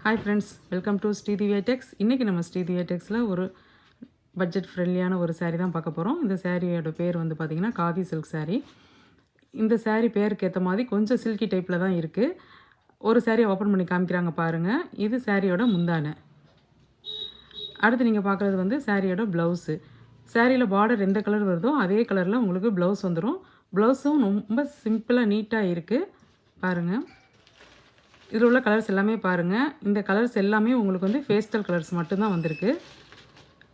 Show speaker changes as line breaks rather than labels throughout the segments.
Hi friends, welcome to Sri Divya techs. இன்றைக்கி நம்ம ஸ்ரீதிவ்யா டெக்ஸில் ஒரு பட்ஜெட் ஃப்ரெண்ட்லியான ஒரு saree தான் பார்க்க போகிறோம். இந்த சாரியோட பேர் வந்து பார்த்திங்கன்னா காதி சில்க் saree. இந்த saree பேருக்கு ஏற்ற மாதிரி கொஞ்சம் சில்கி டைப்பில் தான் இருக்குது. ஒரு சாரியை ஓப்பன் பண்ணி காமிக்கிறாங்க பாருங்கள். இது சாரியோட முந்தானை. அடுத்து நீங்கள் பார்க்குறது வந்து சாரியோட ப்ளவுஸு. சாரியில் பார்டர் எந்த கலர் வருதோ அதே கலரில் உங்களுக்கு ப்ளவுஸ் வந்துடும். ப்ளவுஸும் ரொம்ப சிம்பிளாக நீட்டாக இருக்குது பாருங்கள். இதில் உள்ள கலர்ஸ் எல்லாமே பாருங்கள். இந்த கலர்ஸ் எல்லாமே உங்களுக்கு வந்து பேஸ்டல் கலர்ஸ் மட்டும்தான் வந்திருக்கு.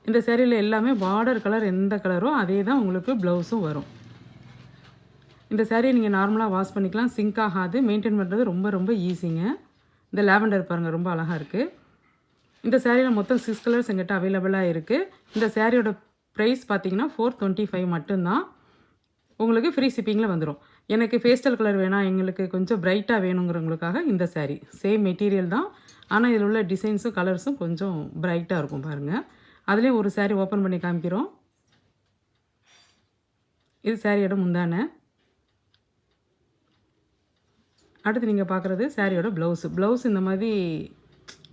இந்த சேரீயில் எல்லாமே பார்டர் கலர் எந்த கலரோ அதே தான் உங்களுக்கு ப்ளவுஸும் வரும். இந்த சேரீயை நீங்கள் நார்மலாக வாஷ் பண்ணிக்கலாம், சிங்க் ஆகாது, மெயின்டைன் பண்ணுறது ரொம்ப ரொம்ப ஈஸிங்க. இந்த லாவெண்டர் பாருங்கள், ரொம்ப அழகாக இருக்குது. இந்த சேரீயில் மொத்தம் 6 கலர்ஸ் எங்கிட்ட அவைலபிளாக இருக்குது. இந்த சேரீயோட ப்ரைஸ் பார்த்தீங்கன்னா 425 மட்டும்தான். உங்களுக்கு ஃப்ரீ ஷிப்பிங்கில் வந்துடும். எனக்கு பேஸ்டல் கலர் வேணாம், எங்களுக்கு கொஞ்சம் பிரைட்டாக வேணுங்கிறவங்களுக்காக இந்த saree. சேம் மெட்டீரியல் தான், ஆனால் இதில் உள்ள டிசைன்ஸும் கலர்ஸும் கொஞ்சம் பிரைட்டாக இருக்கும் பாருங்கள். அதுலேயும் ஒரு saree ஓப்பன் பண்ணி காமிக்கிறோம். இது சாரியோட முந்தானை. அடுத்து நீங்கள் பார்க்குறது சாரியோட ப்ளவுஸ் இந்த மாதிரி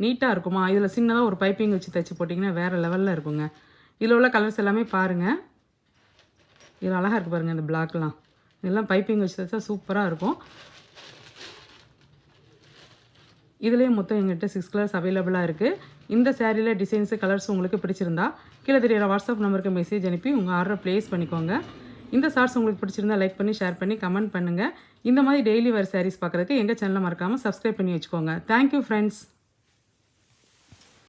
நீட்டாக இருக்குமா. இதில் சின்னதாக ஒரு பைப்பிங் வச்சு தைச்சி போட்டிங்கன்னா வேறு லெவலில் இருக்குங்க. இதில் உள்ள கலர்ஸ் எல்லாமே பாருங்கள். இது அழகாக இருக்குது பாருங்கள். இந்த பிளாக்லாம் இதெல்லாம் பைப்பிங் வச்சு தைச்சா சூப்பராக இருக்கும். இதுலேயே மொத்தம் எங்கிட்ட 6 கலர்ஸ் அவைலபிளாக இருக்குது. இந்த சேரீயில் டிசைன்ஸு கலர்ஸ் உங்களுக்கு பிடிச்சிருந்தா கீழே தெரியிற வாட்ஸ்அப் நம்பருக்கு மெசேஜ் அனுப்பி உங்கள் ஆர்டரை ப்ளேஸ் பண்ணிக்கோங்க. இந்த ஷார்ட்ஸ் உங்களுக்கு பிடிச்சிருந்தா லைக் பண்ணி ஷேர் பண்ணி கமெண்ட் பண்ணுங்கள். இந்த மாதிரி டெய்லி வேர் சாரீஸ் பார்க்குறதுக்கு எங்கள் சேனலை மறக்காமல் சப்ஸ்கிரைப் பண்ணி வச்சுக்கோங்க. Thank you friends.